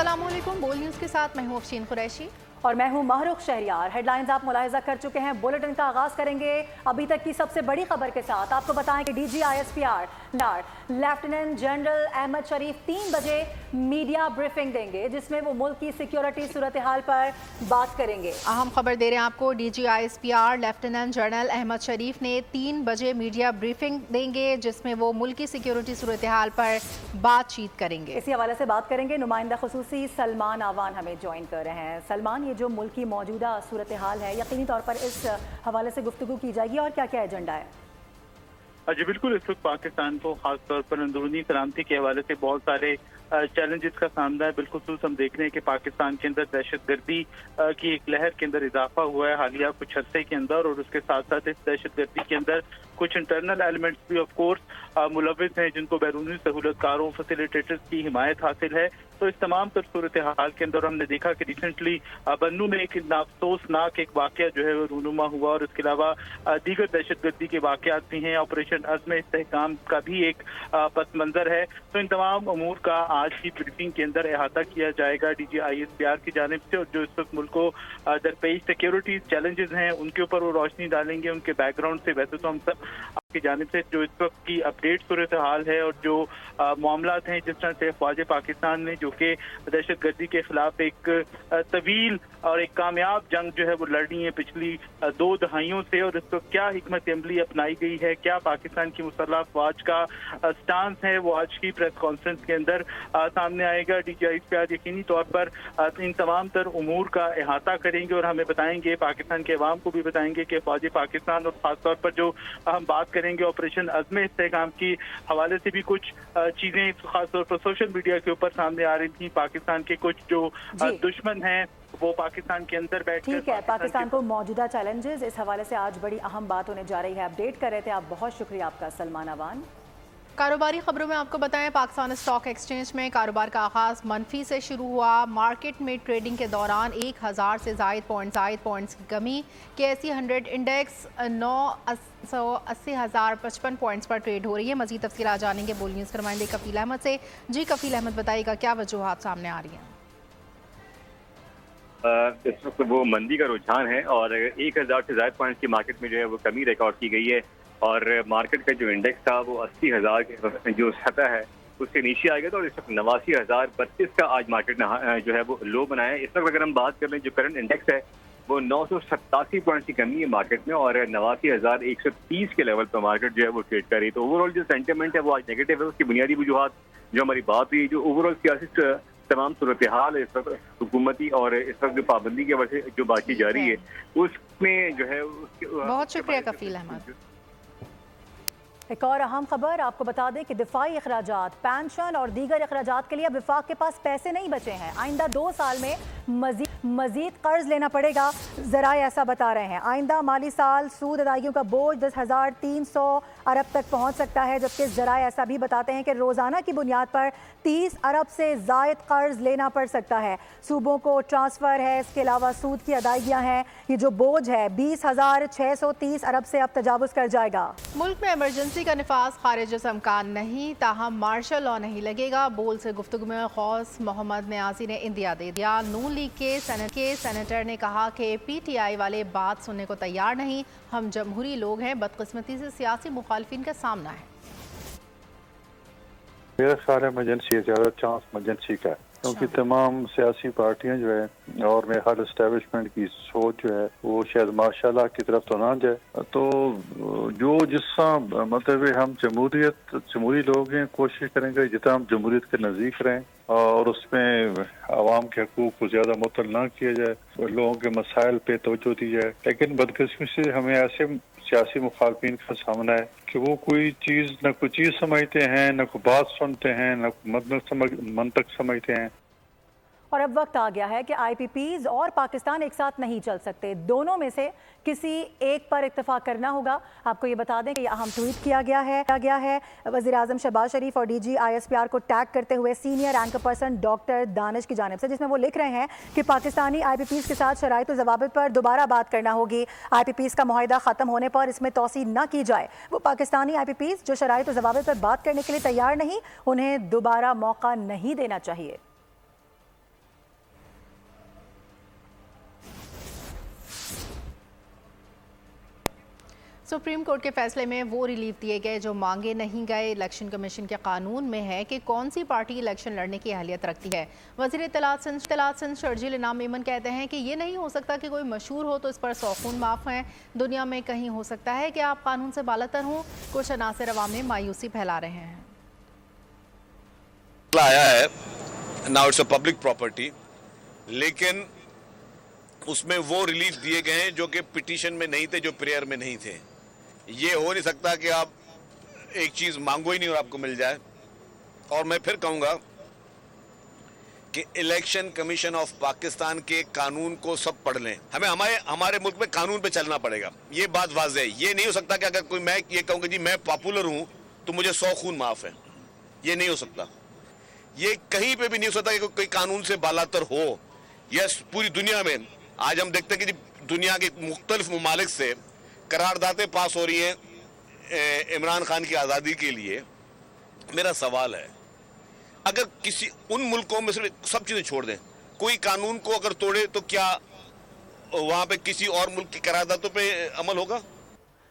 अस्सलाम वालेकुम। बोल न्यूज़ के साथ मैं हूँ अफशीन कुरैशी और मैं हूं महरुख शहरियार। हेडलाइंस आप मुलाहिजा कर चुके हैं। बुलेटिन का आगाज करेंगे अभी तक की सबसे बड़ी खबर के साथ। आपको बताएं कि DGISPR लेफ्टिनेंट जनरल अहमद शरीफ 3 बजे मीडिया ब्रीफिंग देंगे, जिसमें वो मुल्क की सिक्योरिटी सूरत हाल पर बात करेंगे। अहम खबर दे रहे हैं आपको। DGISPR लेफ्टिनेंट जनरल अहमद शरीफ ने 3 बजे मीडिया ब्रीफिंग देंगे, जिसमें वो मुल्क की सिक्योरिटी सूरत हाल पर बातचीत करेंगे। इसी हवाले से बात करेंगे। नुमाइंदा खुसूसी सलमान आवान हमें ज्वाइन कर रहे हैं। सलमान, जो मुल्क की मौजूदा सूरत हाल है, यकीनी तौर पर इस हवाले से गुफ्तगू की जाएगी और क्या क्या एजेंडा है? जी बिल्कुल, इस वक्त पाकिस्तान को खास तौर पर अंदरूनी सलामती के हवाले से बहुत सारे चैलेंजेस का सामना है। बिल्खुसूस हम देख रहे हैं कि पाकिस्तान के अंदर दहशतगर्दी की एक लहर के अंदर इजाफा हुआ है हालिया कुछ अरसे के अंदर, और उसके साथ साथ इस दहशतगर्दी के अंदर कुछ इंटरनल एलिमेंट्स भी ऑफ कोर्स मुलविस हैं, जिनको बैरूनी सहूलतकारों फैसिलिटेटर्स की हिमायत हासिल है। तो इस तमाम तर सूरत हाल के अंदर हमने देखा कि रिसेंटली बन्नू में एक अफसोसनाक एक वाक़या जो है वो रूनुमा हुआ, और इसके अलावा दीगर दहशतगर्दी के वाक़यात भी हैं। ऑपरेशन अज़्म इस्तेहकाम का भी एक पस मंज़र है। तो इन तमाम अमूर का आज की ब्रीफिंग के अंदर अहाता किया जाएगा DGISPR की जानिब से, और जो इस वक्त मुल्क को दरपेश सिक्योरिटी चैलेंजेस हैं उनके ऊपर वो रोशनी डालेंगे, उनके बैकग्राउंड से। वैसे तो हम सब आपकी जानिब से जो इस वक्त की अपडेट सूरत हाल है और जो मामलात हैं, जिस तरह से अफवाज पाकिस्तान ने जो कि दहशतगर्दी के खिलाफ एक तवील और एक कामयाब जंग जो है वो लड़ रही है पिछली 2 दहाइयों से, और इस वक्त क्या हिकमत अमली अपनाई गई है, क्या पाकिस्तान की मुसल्लह अफवाज का स्टांस है, वो आज की प्रेस कॉन्फ्रेंस के अंदर सामने आएगा। DGISPR यकीनी तौर पर इन तमाम तर उमूर का अहाता करेंगे और हमें बताएंगे, पाकिस्तान के अवाम को भी बताएंगे कि फौज पाकिस्तान, और खासतौर पर जो हम बात करेंगे ऑपरेशन अज़्म इस्तेहकाम की हवाले से भी कुछ चीजें खासतौर पर सोशल मीडिया के ऊपर सामने आ रही थी। पाकिस्तान के कुछ जो दुश्मन हैं वो पाकिस्तान के अंदर बैठ ठीक है, पाकिस्तान को मौजूदा चैलेंजेस, इस हवाले से आज बड़ी अहम बात होने जा रही है। अपडेट कर रहे थे आप, बहुत शुक्रिया आपका सलमान आवान। कारोबारी खबरों में आपको बताएं, पाकिस्तान स्टॉक एक्सचेंज में कारोबार का आगाज मनफी से शुरू हुआ। मार्केट में ट्रेडिंग के दौरान 1000 से जायद पॉइंट्स की कमी। KSE 100 इंडेक्स 980,055 पॉइंट्स पर ट्रेड हो रही है। मजीद तफसीलात जानेंगे बोल न्यूज़ करवाएंगे कफील अहमद से। जी कफील अहमद, बताइएगा क्या वजूहात सामने आ रही हैं? इस वक्त वो मंदी का रुझान है और 1000 से ज्यादा पॉइंट्स की मार्केट में जो है वो कमी रिकॉर्ड की गई है, और मार्केट का जो इंडेक्स था वो 80,000 के जो सतह है उससे नीचे आ गया था, और इस वक्त 89,032 का आज मार्केट ने जो है वो लो बनाया है। इस वक्त अगर हम बात कर लें, जो करंट इंडेक्स है वो 987 पॉइंट्स की कमी है मार्केट में, और 89,130 के लेवल पर मार्केट जो है वो ट्रेड कर रही है। तो ओवरऑल जो सेंटिमेंट है वो आज नेगेटिव है। उसकी बुनियादी वजूहात जो हमारी बात हुई, जो ओवरऑल सियासी तमाम सूरत हाल है इस वक्त हुकूमती, और इस वक्त जो पाबंदी की वजह से जो बात की जा रही है उसमें जो है बहुत शुक्रिया कफील अहमद। एक और अहम खबर आपको बता दें कि दिफाई अखराजात, पेंशन और दीगर अखराजात के लिए अब विफाक के पास पैसे नहीं बचे हैं। आइंदा 2 साल में मजीद कर्ज लेना पड़ेगा, ज़राए ऐसा बता रहे हैं। आइंदा माली साल सूद अदायगियों का बोझ 10,300 अरब तक पहुंच सकता है, जबकि ज़राए ऐसा भी बताते हैं कि रोज़ाना की बुनियाद पर 30 अरब से ज़ायद कर्ज लेना पड़ सकता है। सूबों को ट्रांसफ़र है, इसके अलावा सूद की अदायगियाँ हैं। ये जो बोझ है 20,630 अरब से अब तजावुज़ कर जाएगा। मुल्क में इमरजेंसी का निफाज खारिज से इम्कान नहीं, ताहम मार्शल लॉ नहीं लगेगा। बोल से गुफ्तगू में गौस मोहम्मद न्याजी ने इंदिया दे दिया। नून लीग के सेनेटर ने कहा कि PTI वाले बात सुनने को तैयार नहीं। हम जमहूरी लोग हैं, बदकिस्मती से सियासी मुखालफिन का सामना है। मेरा ख्याल है इमरजेंसी है, ज़्यादा चांस इमरजेंसी का है, क्योंकि तमाम सियासी पार्टियां जो है और मेरे ख्याल एस्टेब्लिशमेंट की सोच जो है वो शायद माशाल्लाह की तरफ तो ना जाए। तो जो जिसका मतलब है, हम जमहूरी लोग हैं, कोशिश करेंगे जितना हम जमहूरियत के नज़दीक रहें और उसमें आवाम के हकूक़ को ज़्यादा मुअत्तल ना किया जाए, लोगों के मसाइल पे तवज्जो दी जाए। लेकिन बदकिस्मती से हमें ऐसे सियासी मुखालफिन का सामना है कि वो कोई चीज़ न कोई चीज़ समझते हैं, न कोई बात सुनते हैं, न मंतक समझते हैं। और अब वक्त आ गया है कि IPPs और पाकिस्तान एक साथ नहीं चल सकते, दोनों में से किसी एक पर इत्तेफाक करना होगा। आपको ये बता दें कि अहम ट्वीट किया गया है वज़ीर आज़म शहबाज शरीफ और DGISPR को टैग करते हुए senior anchor person doctor Danish की जानिब से, जिसमें वो लिख रहे हैं कि पाकिस्तानी IPPs के साथ शराइत व ज़वाबित पर दोबारा बात करना होगी। IPPs का मुआहिदा ख़त्म होने पर इसमें तोसी न की जाए। वो पाकिस्तानी IPPs जो शराइत व ज़वाबित पर बात करने के लिए तैयार नहीं, उन्हें दोबारा मौका नहीं देना चाहिए। सुप्रीम कोर्ट के फैसले में वो रिलीफ दिए गए जो मांगे नहीं गए। इलेक्शन कमीशन के कानून में है कि कौन सी पार्टी इलेक्शन लड़ने की अहलियत रखती है। वज़ीर इत्तलात सिंध शर्जील इनाम मेमन कहते हैं कि ये नहीं हो सकता कि कोई मशहूर हो तो इस पर 100 खून माफ़ हैं। दुनिया में कहीं हो सकता है कि आप कानून से बालातर हों। कुछ अनासर अवाम में मायूसी फैला रहे हैं। आया है now it's a public property, लेकिन उसमें वो रिलीफ दिए गए हैं जो कि पिटीशन में नहीं थे, जो प्रेयर में नहीं थे। ये हो नहीं सकता कि आप एक चीज मांगो ही नहीं और आपको मिल जाए। और मैं फिर कहूंगा कि इलेक्शन कमीशन ऑफ पाकिस्तान के कानून को सब पढ़ लें। हमें हमारे मुल्क में कानून पे चलना पड़ेगा, ये बात वाज़ेह है। ये नहीं हो सकता कि अगर कोई मैं ये कहूंगा जी मैं पॉपुलर हूं तो मुझे 100 खून माफ है। ये नहीं हो सकता। ये कहीं पे भी नहीं हो सकता कि कोई कानून से बालातर हो। यस, पूरी दुनिया में आज हम देखते हैं कि दुनिया के मुख्तलिफ ममालिक से करारदातें पास हो रही हैं इमरान खान की आज़ादी के लिए। मेरा सवाल है, अगर किसी उन मुल्कों में से सब चीज़ें छोड़ दें, कोई कानून को अगर तोड़े तो क्या वहाँ पे किसी और मुल्क की करारदातों पे अमल होगा?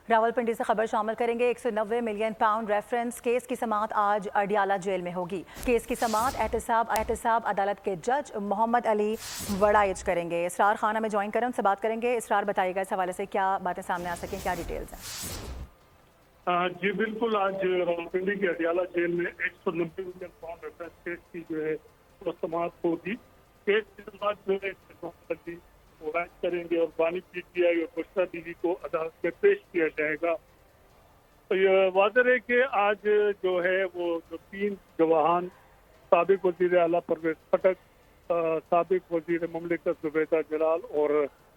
रावलपिंडी से खबर शामिल करेंगे। 190 मिलियन पाउंड रेफरेंस केस की समाअत आज अडियाला जेल में होगी। केस की समाअत एहतसाब अदालत के जज मोहम्मद अली वड़ाइच करेंगे। इसरार खाना में ज्वाइन करें, उनसे बात करेंगे। इसरार, बताइएगा इस हवाले से क्या बातें सामने आ सकें, क्या डिटेल्स हैं? जी बिल्कुल, आज रावलपिंडी के अडियाला जेल में 190 मिलियन पाउंड रेफरेंस केस की जो है वो समाअत होगी। केस के बाद जो है मोहम्मद अली वड़ाइच करेंगे और बानी पीटीआई और बुशरा बीवी को अदालत में पेश किया जाएगा। तो ये वाज़ेह है कि आज जो है वो जो 3 गवाहान साबिक वज़ीर आला परवेज़ खटक, साबिक वज़ीर मुमलिकत ज़ुबैदा जलाल और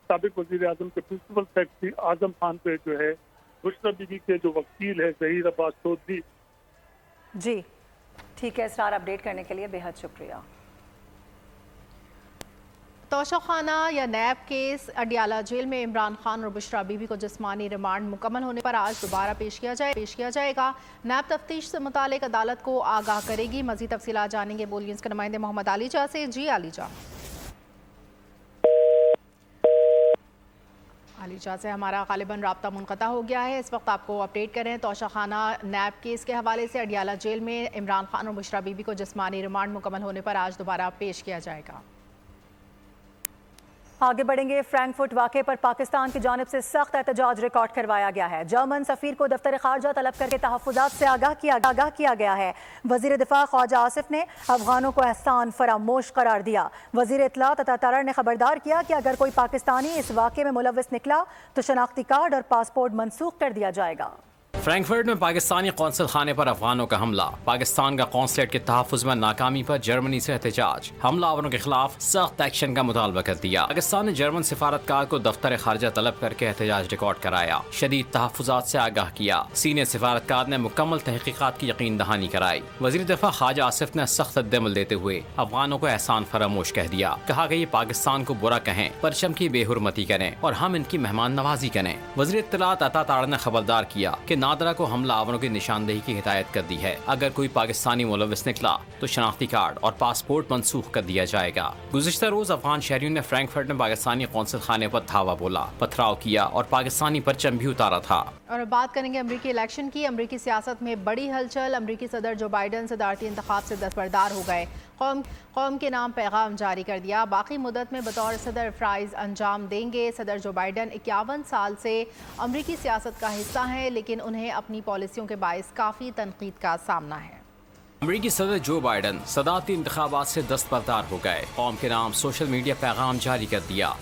साबिक वज़ीर आज़म के प्रिंसिपल सेक्रेटरी आज़म खान पे जो है बुशरा बीवी के जो वकील है ज़हीर अब्बास चौधरी। जी ठीक है इसरार, अपडेट करने के लिए बेहद शुक्रिया। तोशाखाना या नैब केस अडियाला जेल में इमरान खान और बुशरा बीबी को जिस्मानी रिमांड मुकम्मल होने पर आज दोबारा पेश किया जाएगा। नैब तफ्तीश से मुतालिक अदालत को आगाह करेगी। मज़ीद तफसीलात जानेंगे बोलियंस के नुमाइंदे मोहम्मद आलीजा से। जी आलीजा से हमारा गालिबन राब्ता मुनक़ता हो गया है। इस वक्त आपको अपडेट करें तोशाखाना नैब केस के हवाले से। अडियाला जेल में इमरान खान और बुशरा बीबी को जिस्मानी रिमांड मुकम्मल होने पर आज दोबारा पेश किया जाएगा। आगे बढ़ेंगे। फ्रैंकफर्ट वाक़े पर पाकिस्तान की जानिब से सख्त एहतजाज रिकॉर्ड करवाया गया है। जर्मन सफ़ीर को दफ्तर खारजा तलब करके तहफ़्फ़ुज़ात से आगाह किया गया है। वज़ीर दिफ़ा ख्वाजा आसिफ ने अफगानों को एहसान फरामोश करार दिया। वज़ीर इत्तलात अता तारर ने खबरदार किया कि अगर कोई पाकिस्तानी इस वाक़े में मुलव्विस निकला तो शनाख्ती कार्ड और पासपोर्ट मनसूख कर दिया जाएगा। फ्रैंकफर्ट में पाकिस्तानी कौंसल खाने पर अफगानों का हमला। पाकिस्तान का कौंसलेट के तहफ़्फ़ुज़ में नाकामी पर जर्मनी से एहतजाज। हमलावरों के खिलाफ सख्त एक्शन का मुतालबा कर दिया। पाकिस्तान ने जर्मन सिफारतकार को दफ्तर खारजा तलब करके एहतजाज रिकॉर्ड कराया। शदीद तहफ़्फ़ुज़ात से आगाह किया। सीनियर सिफारतकार ने मुकम्मल तहक़ीक़ात की यकीन दहानी कराई। वज़ीर दिफ़ा ख्वाजा आसिफ ने सख्त रद्द-ए-अमल देते हुए अफगानों को एहसान फरामोश कह दिया। कहा कि ये पाकिस्तान को बुरा कहें, परचम की बेहुरमती करें और हम इनकी मेहमान नवाजी करें। वज़ीर इत्तलात अता तारर ने खबरदार किया कि नादरा को हमलावरों की निशानदेही की हिदायत कर दी है। अगर कोई पाकिस्तानी मुलव्विस निकला तो शनाख्ती कार्ड और पासपोर्ट मनसूख कर दिया जाएगा। गुज़िश्ता रोज अफगान शहरियों ने फ्रैंकफर्ट में पाकिस्तानी कौंसल खाने पर धावा बोला, पथराव किया और पाकिस्तानी परचम भी उतारा था। और अब बात करेंगे अमरीकी इलेक्शन की। अमरीकी सियासत में बड़ी हलचल। अमरीकी सदर जो बाइडन सदारती इंतखाब से दस्तबरदार हो गए। कौम के नाम पैगाम जारी कर दिया। बाकी मुद्दत में बतौर सदर फ़राइज़ अंजाम देंगे। सदर जो बाइडन 51 साल से अमरीकी सियासत का हिस्सा हैं, लेकिन उन्हें अपनी पॉलिसियों के बायस काफ़ी तनकीद का सामना है। अमरीकी सदर जो बाइडन सदारती इंतखाबात से दस्तबरदार हो गए। कौम के नाम सोशल मीडिया पैगाम जारी कर दिया।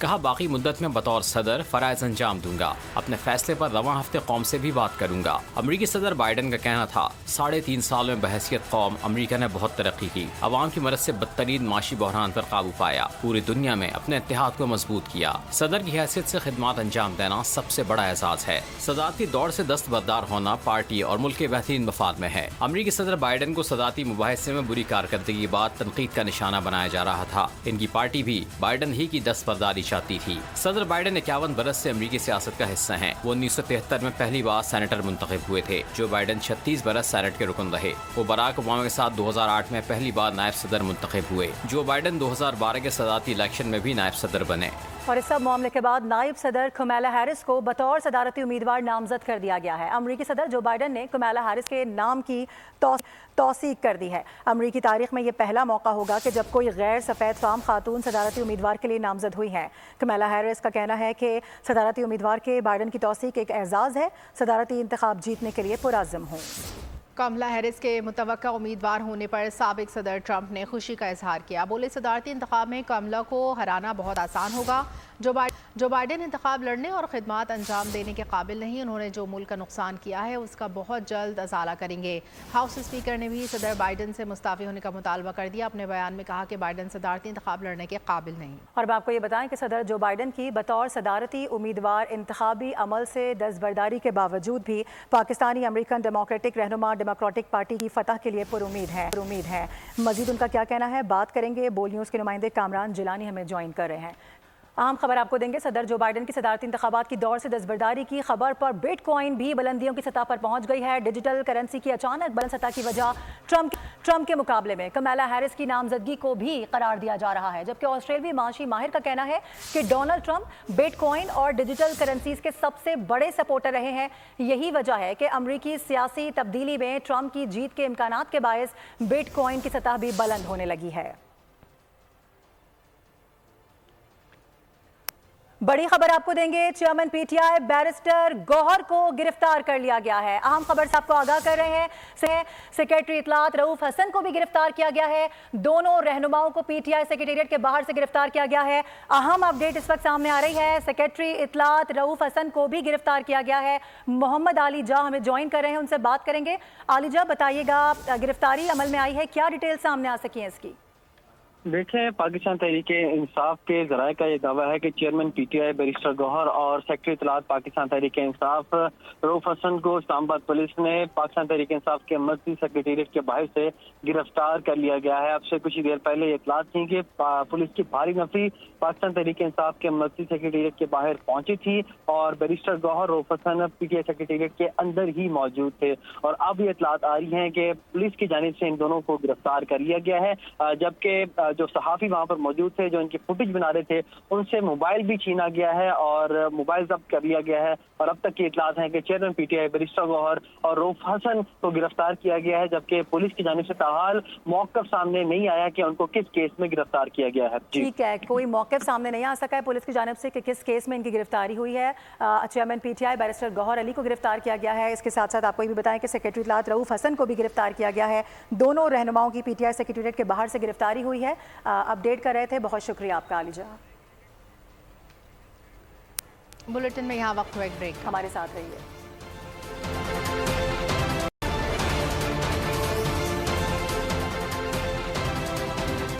कहा बाकी मुद्दत में बतौर सदर फ़राइज़ अंजाम दूंगा। अपने फैसले पर रवां हफ्ते कौम से भी बात करूंगा। अमरीकी सदर बाइडन का कहना था 3.5 साल में बहैसियत कौम अमरीका ने बहुत तरक्की की। अवाम की मदद से बदतरीन माशी बहरान पर काबू पाया। पूरी दुनिया में अपने इत्तेहाद को मजबूत किया। सदर की हैसियत से खिदमत अंजाम देना सबसे बड़ा एजाज है। सदारती दौड़ से दस्तबरदार होना पार्टी और मुल्क के बेहतरीन मफाद में है। अमरीकी सदर बाइडन को सदारती मुबाहिसे में बुरी कारकर्दगी के बाद तनकीद का निशाना बनाया जा रहा था। इनकी पार्टी भी बाइडन ही की दस्तबरदारी चाहती थी। सदर बाइडन 51 बरस से अमरीकी सियासत का हिस्सा हैं। वो 1973 में पहली बार सेनेटर मुंतखब हुए थे। जो बाइडन 36 बरस सेनेट के रुकन रहे। वो बराक ओबामा के साथ 2008 में पहली बार नायब सदर मुंतखब हुए। जो बाइडन 2012 के सदारती इलेक्शन में भी नायब सदर बने। और इस सब मामले के बाद नायब सदर कमाला हैरिस को बतौर सदारती उम्मीदवार नामजद कर दिया गया है। अमरीकी सदर जो बाइडन ने कमाला हैरिस के नाम की तौसीक कर दी है। अमरीकी तारीख में यह पहला मौका होगा कि जब कोई गैर सफ़ेद फाम खातून सदारती उम्मीदवार के लिए नामजद हुई हैं। कमाला हैरिस का कहना है कि सदारती उम्मीदवार के बाइडन की तौसीक एक एजाज़ है। सदारती इंतखाब जीतने के लिए पुरअज़्म हूँ। कमला हैरिस के मुतवक्का उम्मीदवार होने पर साबिक सदर ट्रंप ने खुशी का इजहार किया। बोले सदारती इंतखाब में कमला को हराना बहुत आसान होगा। जो बाइडन इंतखाब लड़ने और खिदमात अंजाम देने के काबिल नहीं। उन्होंने जो मुल्क का नुकसान किया है उसका बहुत जल्द अजाला करेंगे। हाउस स्पीकर ने भी सदर बाइडन से मुस्ताफ़ी होने का मुतालबा कर दिया। अपने बयान में कहा कि बाइडन सदारती इंतखाब लड़ने के काबिल नहीं। और अब आपको ये बताएं कि सदर जो बाइडन की बतौर सदारती उम्मीदवार इंतखाबी अमल से दस्तबरदारी के बावजूद भी पाकिस्तानी अमेरिकन डेमोक्रेटिक रहनुमा डेमोक्रेटिक पार्टी की फतह के लिए पुरुमीद है। मजीद उनका क्या कहना है बात करेंगे। बोल न्यूज़ के नुमाइंदे कामरान जिलानी हमें ज्वाइन कर रहे हैं। अहम खबर आपको देंगे। सदर जो बाइडन की सदारती इंतखाबात की दौर से दस्तबरदारी की खबर पर बिटकॉइन भी बुलंदियों की सतह पर पहुंच गई है। डिजिटल करेंसी की अचानक बुलंद सतह की वजह ट्रंप के मुकाबले में कमाला हैरिस की नामजदगी को भी करार दिया जा रहा है। जबकि ऑस्ट्रेलियाई माशी माहिर का कहना है कि डोनाल्ड ट्रंप बिटकॉइन और डिजिटल करेंसीज के सबसे बड़े सपोर्टर रहे हैं। यही वजह है कि अमरीकी सियासी तब्दीली में ट्रंप की जीत के इम्कानात के बायस बिटकॉइन की सतह भी बुलंद होने लगी है। बड़ी खबर आपको देंगे। चेयरमैन पीटीआई बैरिस्टर गौहर को गिरफ्तार कर लिया गया है। अहम खबर से आपको आगाह कर रहे हैं। सेक्रेटरी इतलात रऊफ हसन को भी गिरफ्तार किया गया है। दोनों रहनुमाओं को पीटीआई सेक्रेटेरिएट के बाहर से गिरफ्तार किया गया है। अहम अपडेट इस वक्त सामने आ रही है। सेक्रेटरी इतलात रऊफ हसन को भी गिरफ्तार किया गया है। मोहम्मद आली जा हमें ज्वाइन कर रहे हैं, उनसे बात करेंगे। आली जा बताइएगा, गिरफ्तारी अमल में आई है, क्या डिटेल सामने आ सकी है इसकी? देखें, पाकिस्तान तहरीक इंसाफ के जराये का ये दावा है कि चेयरमैन पीटीआई बैरिस्टर गौहर और सेक्रेटरी इत्तलात पाकिस्तान तहरीक इंसाफ रऊफ हसन को इस्लामाबाद पुलिस ने पाकिस्तान तहरीक इंसाफ के मर्कजी सेक्रेटेरिएट के बाहर से गिरफ्तार कर लिया गया है। अब से कुछ ही देर पहले इत्तलात थी कि पुलिस की भारी नफरी पाकिस्तान तहरीक इंसाफ के मर्कजी सेक्रेटेरिएट के बाहर पहुंची थी और बैरिस्टर गौहर रऊफ हसन पीटीआई सेक्रेटेरिएट के अंदर ही मौजूद थे। और अब ये इत्तलात आ रही है कि पुलिस की जानिब से इन दोनों को गिरफ्तार कर लिया गया है। जबकि जो सहाफी वहां पर मौजूद थे जो इनकी फुटेज बना रहे थे उनसे मोबाइल भी छीना गया है और मोबाइल जब्त कर लिया गया है। और अब तक की इत्तलात है कि चेयरमैन पीटीआई बैरिस्टर गौहर और रऊफ हसन को गिरफ्तार किया गया है। जबकि पुलिस की जानिब से ताहाल मौक़िफ़ सामने नहीं आया कि उनको किस केस में गिरफ्तार किया गया है। ठीक है, कोई मौक़िफ़ सामने नहीं आ सका है पुलिस की जानिब से कि किस केस में इनकी गिरफ्तारी हुई है। चेयरमैन पीटीआई बैरिस्टर गौहर अली को गिरफ्तार किया गया है। इसके साथ साथ आपको ये भी बताएं कि सेक्रेटरी इत्तलात रऊफ हसन को भी गिरफ्तार किया गया है। दोनों रहनुमाओं की पीटीआई सेक्रेटेरिएट के बाहर से गिरफ्तारी हुई है। अपडेट कर रहे थे, बहुत शुक्रिया आपका आलिजा। बुलेटिन में यहाँ वक्त हुआ एक ब्रेक, हमारे साथ रहिए।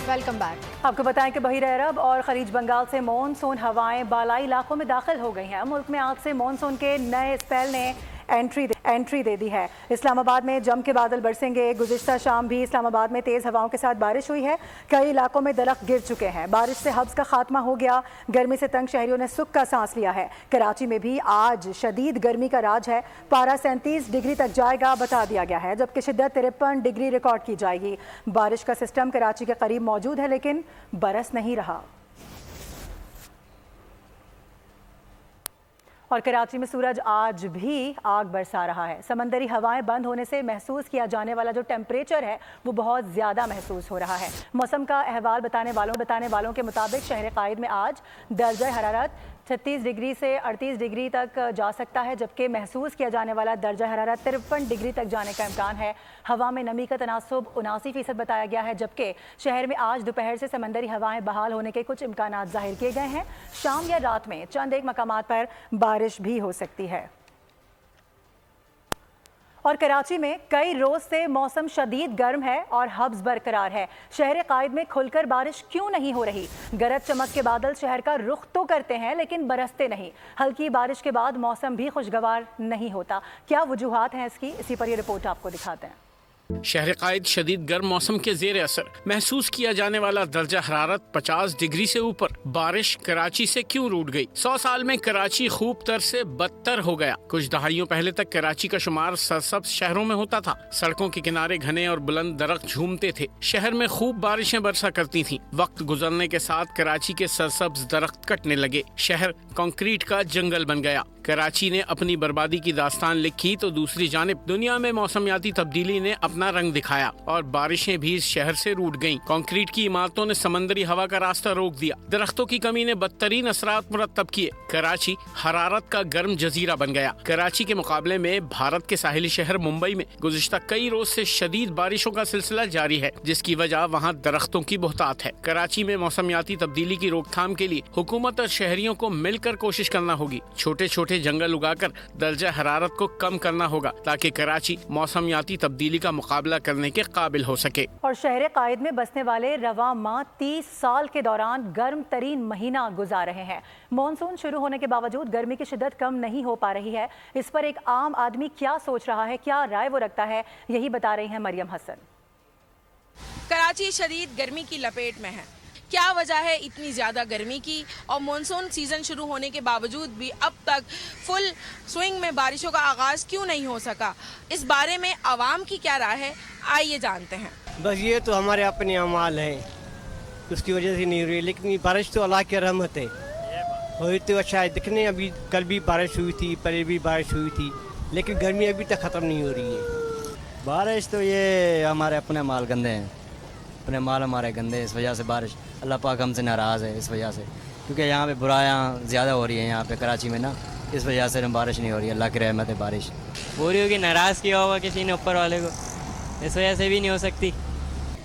Welcome back. आपको बताएं कि बहीर अरब और खलीज बंगाल से मॉनसून हवाएं बालाई इलाकों में दाखिल हो गई हैं। मुल्क में आज से मॉनसून के नए स्पेल ने एंट्री दे दी है। इस्लामाबाद में जम के बादल बरसेंगे। गुज़िश्ता शाम भी इस्लामाबाद में तेज़ हवाओं के साथ बारिश हुई है। कई इलाकों में दरख्त गिर चुके हैं। बारिश से हब्स का खात्मा हो गया। गर्मी से तंग शहरियों ने सुख का सांस लिया है। कराची में भी आज शदीद गर्मी का राज है। पारा 37 डिग्री तक जाएगा बता दिया गया है, जबकि शिद्दत 53 डिग्री रिकॉर्ड की जाएगी। बारिश का सिस्टम कराची के करीब मौजूद है लेकिन बरस नहीं रहा। और कराची में सूरज आज भी आग बरसा रहा है। समंदरी हवाएं बंद होने से महसूस किया जाने वाला जो टेम्परेचर है वो बहुत ज़्यादा महसूस हो रहा है। मौसम का अहवाल बताने वालों के मुताबिक शहर कायद में आज दर्जा हरारत 36 डिग्री से 38 डिग्री तक जा सकता है, जबकि महसूस किया जाने वाला दर्जा हरारत 53 डिग्री तक जाने का इम्कान है। हवा में नमी का तनासुब 79% बताया गया है, जबकि शहर में आज दोपहर से समंदरी हवाएं बहाल होने के कुछ इम्कानात जाहिर किए गए हैं। शाम या रात में चंद एक मकामात पर बारिश भी हो सकती है। और कराची में कई रोज से मौसम शदीद गर्म है और हब्स बरकरार है। शहर कायद में खुलकर बारिश क्यों नहीं हो रही? गरज चमक के बादल शहर का रुख तो करते हैं लेकिन बरसते नहीं। हल्की बारिश के बाद मौसम भी खुशगवार नहीं होता। क्या वजूहात हैं इसकी? इसी पर ये रिपोर्ट आपको दिखाते हैं। शहर कायद शदीद गर्म मौसम के जेर असर महसूस किया जाने वाला दर्जा हरारत 50 डिग्री से ऊपर। बारिश कराची से क्यों रूठ गई? 100 साल में कराची खूब तर से बदतर हो गया। कुछ दहाइयों पहले तक कराची का शुमार सरसब्ज शहरों में होता था। सड़कों के किनारे घने और बुलंद दरख्त झूमते थे। शहर में खूब बारिशें बरसा करती थीं। वक्त गुजरने के साथ कराची के सरसब्ज दरख्त कटने लगे। शहर कंक्रीट का जंगल बन गया। कराची ने अपनी बर्बादी की दास्तान लिखी तो दूसरी जानिब दुनिया में मौसमियाती तब्दीली ने अपना रंग दिखाया और बारिशें भी इस शहर से रूठ गईं। कंक्रीट की इमारतों ने समंदरी हवा का रास्ता रोक दिया। दरख्तों की कमी ने बदतरीन असरात मुरतब किए। कराची हरारत का गर्म जजीरा बन गया। कराची के मुकाबले में भारत के साहिली शहर मुंबई में गुज़िश्ता कई रोज से शदीद बारिशों का सिलसिला जारी है, जिसकी वजह वहाँ दरख्तों की बहुतात है। कराची में मौसमियाती तब्दीली की रोकथाम के लिए हुकूमत और शहरियों को मिलकर कोशिश करना होगी। छोटे छोटे जंगल उगाकर दर्जा हरारत को कम करना होगा ताकि कराची मौसमियाती तब्दीली का मुकाबला करने के काबिल हो सके। और शहर कायद में बसने वाले रवा माह 30 साल के दौरान गर्म तरीन महीना गुजार रहे हैं। मॉनसून शुरू होने के बावजूद गर्मी की शिद्दत कम नहीं हो पा रही है। इस पर एक आम आदमी क्या सोच रहा है, क्या राय वो रखता है, यही बता रही हैं मरियम हसन। कराची शदीद गर्मी की लपेट में है। क्या वजह है इतनी ज़्यादा गर्मी की? और मॉनसून सीज़न शुरू होने के बावजूद भी अब तक फुल स्विंग में बारिशों का आगाज़ क्यों नहीं हो सका? इस बारे में आवाम की क्या राय है, आइए जानते हैं। बस ये तो हमारे अपने अमाल हैं, उसकी वजह से नहीं हो रही, लेकिन बारिश तो अल्लाह की रहमत है। हुई तो अच्छा है। दिखने अभी कल भी बारिश हुई थी, पहले भी बारिश हुई थी, लेकिन गर्मी अभी तक ख़त्म नहीं हो रही है। बारिश तो ये हमारे अपने माल गंदे हैं, अपने माल हमारे गंदे, इस वजह से बारिश अल्लाह पाक हमसे नाराज़ है इस वजह से, क्योंकि यहाँ पे बुराइयाँ ज़्यादा हो रही हैं यहाँ पे कराची में ना, इस वजह से बारिश नहीं हो रही है। अल्लाह की रहमत है, बारिश हो रही होगी, नाराज़ किया होगा किसी ने ऊपर वाले को, इस वजह से भी नहीं हो सकती।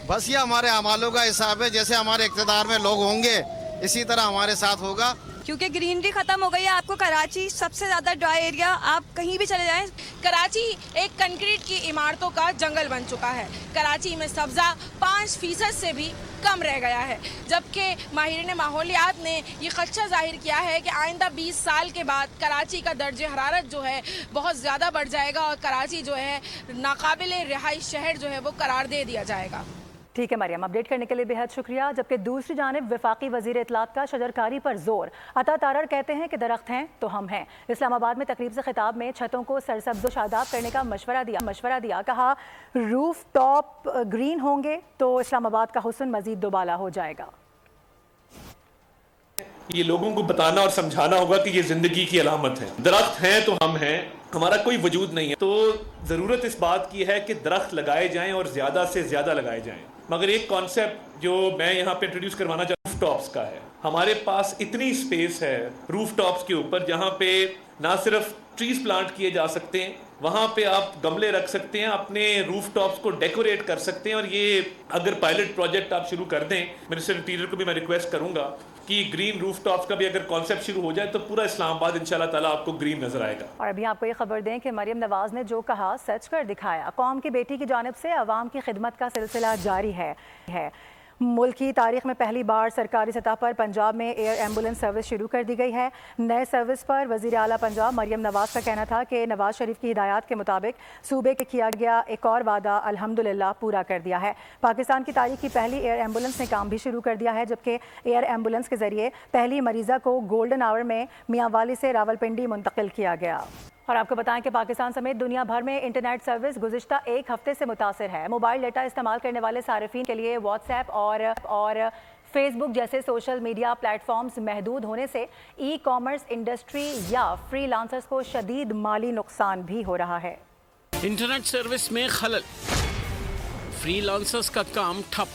बस ये हमारे अमालों का हिसाब है, जैसे हमारे इक़्तिदार में लोग होंगे इसी तरह हमारे साथ होगा। क्योंकि ग्रीनरी खत्म हो गई है। आपको कराची सबसे ज़्यादा ड्राई एरिया, आप कहीं भी चले जाएं। कराची एक कंक्रीट की इमारतों का जंगल बन चुका है। कराची में सब्ज़ा 5% से भी कम रह गया है, जबकि माहिरीन माहौलियात ने ये खदशा जाहिर किया है कि आइंदा 20 साल के बाद कराची का दर्जे हरारत जो है बहुत ज़्यादा बढ़ जाएगा और कराची जो है नाकाबिल रिहाइश शहर जो है वो करार दे दिया जाएगा। ठीक है मरियम, अपडेट करने के लिए बेहद शुक्रिया। जबकि दूसरी जानिब वफाकी वजीर इत्तलात का शजरकारी पर जोर। अता तारर कहते हैं कि दरख्त हैं तो हम हैं। इस्लामाबाद में तकरीब से खिताब में छतों को सरसब्ज़ शादाब करने का मशवरा दिया। कहा रूफ टॉप ग्रीन होंगे तो इस्लामाबाद का हुस्न मजीद दोबाला हो जाएगा। ये लोगों को बताना और समझाना होगा कि ये जिंदगी की अलामत है। दरख्त हैं तो हम हैं, हमारा कोई वजूद नहीं है। तो ज़रूरत इस बात की है कि दरख्त लगाए जाएं और ज़्यादा से ज़्यादा लगाए जाएं। मगर एक कॉन्सेप्ट जो मैं यहाँ पे इंट्रोड्यूस करवाना चाहता हूँ रूफ टॉप्स का है। हमारे पास इतनी स्पेस है रूफ टॉप्स के ऊपर जहाँ पे ना सिर्फ ट्रीज प्लांट किए जा सकते हैं, वहाँ पे आप गमले रख सकते हैं, अपने रूफ टॉप्स को डेकोरेट कर सकते हैं। और ये अगर पायलट प्रोजेक्ट आप शुरू कर दें, मिनिस्टर इंटीरियर को भी मैं रिक्वेस्ट करूँगा कि ग्रीन रूफ टॉप्स का भी अगर कॉन्सेप्ट शुरू हो जाए तो पूरा इस्लामाबाद इंशाल्लाह ताला आपको ग्रीन नजर आएगा। और अभी आपको ये खबर दें कि मरियम नवाज ने जो कहा सच कर दिखाया। कौम की बेटी की जानिब से अवाम की खिदमत का सिलसिला जारी है। मुल्क की तारीख में पहली बार सरकारी सतह पर पंजाब में एयर एम्बुलेंस सर्विस शुरू कर दी गई है। नए सर्विस पर वज़ीर आला पंजाब मरियम नवाज का कहना था कि नवाज शरीफ की हिदायत के मुताबिक सूबे के किया गया एक और वादा अल्हम्दुलिल्लाह पूरा कर दिया है। पाकिस्तान की तारीख की पहली एयर एम्बुलेंस ने काम भी शुरू कर दिया है, जबकि एयर एम्बुलेंस के जरिए पहली मरीज़ा को गोल्डन आवर में मियांवाली से रावलपिंडी मुंतकिल किया गया। और आपको बताएं कि पाकिस्तान समेत दुनिया भर में इंटरनेट सर्विस गुज़िश्ता एक हफ्ते से मुतासिर है। मोबाइल डाटा इस्तेमाल करने वाले सारिफीन के लिए व्हाट्सएप और फेसबुक जैसे सोशल मीडिया प्लेटफॉर्म्स महदूद होने से ई कॉमर्स इंडस्ट्री या फ्रीलांसर्स को शदीद माली नुकसान भी हो रहा है। इंटरनेट सर्विस में खलल, फ्रीलांसर्स का काम ठप।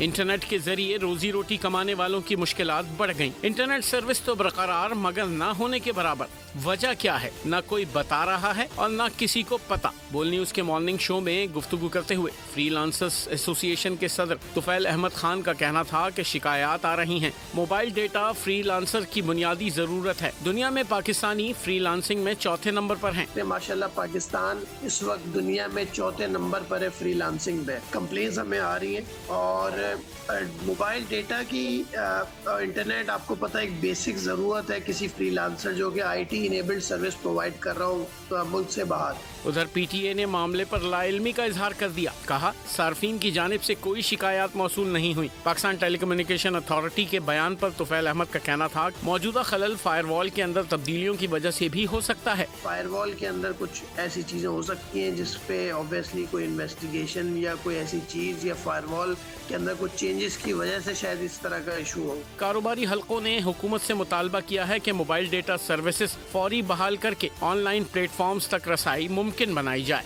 इंटरनेट के जरिए रोजी रोटी कमाने वालों की मुश्किलात बढ़ गईं। इंटरनेट सर्विस तो बरकरार मगर ना होने के बराबर। वजह क्या है ना कोई बता रहा है और ना किसी को पता। बोल न्यूज के मॉर्निंग शो में गुफ्तगू करते हुए फ्रीलांसर्स एसोसिएशन के सदर तुफैल अहमद खान का कहना था कि शिकायत आ रही हैं। मोबाइल डेटा फ्रीलांसर की बुनियादी जरूरत है। दुनिया में पाकिस्तानी फ्रीलांसिंग में चौथे नंबर पर हैं। माशाल्लाह पाकिस्तान इस वक्त दुनिया में चौथे नंबर पर है फ्रीलांसिंग में। कंप्लेंट्स हमें आ रही है और मोबाइल डेटा की इंटरनेट आपको पता है एक बेसिक ज़रूरत है किसी फ्रीलांसर जो कि आईटी इनेबल्ड सर्विस प्रोवाइड कर रहा हूँ मुल्क से बाहर। उधर पीटीए ने मामले पर लाइल्मी का इजहार कर दिया। कहा, सार्फिन की जानिब से कोई शिकायत मौसूल नहीं हुई। पाकिस्तान टेलीकम्युनिकेशन अथॉरिटी के बयान पर तुफैल अहमद का कहना था, मौजूदा खलल फायरवॉल के अंदर तब्दीलियों की वजह से भी हो सकता है। फायरवॉल के अंदर कुछ ऐसी चीजें हो सकती हैं जिसपे ऑब्वियसली कोई इन्वेस्टिगेशन या कोई ऐसी चीज या फायरवॉल के अंदर कुछ चेंजेस की वजह से शायद इस तरह का इशू हो। कारोबारी हलकों ने हुकूमत से मुतालबा किया है कि मोबाइल डेटा सर्विसेज फौरी बहाल करके ऑनलाइन प्लेटफॉर्म्स तक रसाई मुमकिन बनाई जाए।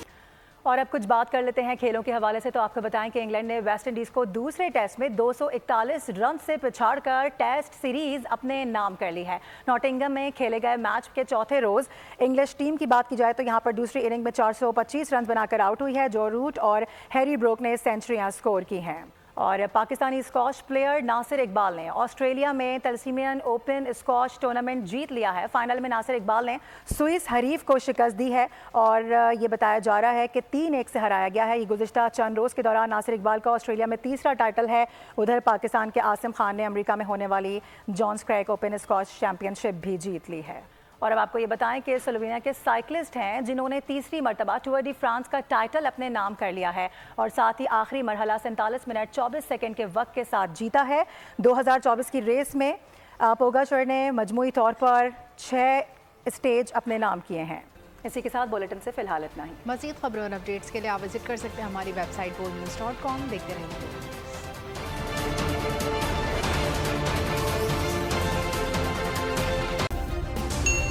और अब कुछ बात कर लेते हैं खेलों के हवाले से। तो आपको बताएं कि इंग्लैंड ने वेस्ट इंडीज़ को दूसरे टेस्ट में 241 रन से पिछाड़कर टेस्ट सीरीज अपने नाम कर ली है। नॉटिंघम में खेले गए मैच के चौथे रोज इंग्लिश टीम की बात की जाए तो यहां पर दूसरी इनिंग में 425 रन बनाकर आउट हुई है। जो रूट और हैरी ब्रोक ने सेंचुरियां स्कोर की हैं। और पाकिस्तानी स्क्वाश प्लेयर नासिर इकबाल ने ऑस्ट्रेलिया में तलसीमियन ओपन स्क्वाश टूर्नामेंट जीत लिया है। फाइनल में नासिर इकबाल ने स्विस हरीफ को शिकस्त दी है और ये बताया जा रहा है कि 3-1 से हराया गया है। ये गुज़िश्ता चंद रोज़ के दौरान नासिर इकबाल का ऑस्ट्रेलिया में तीसरा टाइटल है। उधर पाकिस्तान के आसिम खान ने अमेरिका में होने वाली Johns Creek open squash championship भी जीत ली है। और अब आपको ये बताएं कि स्लोवेनिया के साइकिलिस्ट हैं जिन्होंने तीसरी मरतबा टूर डी फ्रांस का टाइटल अपने नाम कर लिया है और साथ ही आखिरी मरहला 47 मिनट 24 सेकंड के वक्त के साथ जीता है। 2024 की रेस में पोगाचर ने मजमूई तौर पर 6 स्टेज अपने नाम किए हैं। इसी के साथ बुलेटिन से फिलहाल इतना ही। मज़ीद खबरों और अपडेट्स के लिए आप विजिट कर सकते हैं हमारी वेबसाइट boldnews.com। देखते रहिए।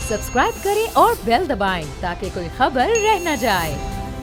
सब्सक्राइब करें और बेल दबाएं ताकि कोई खबर रह न जाए।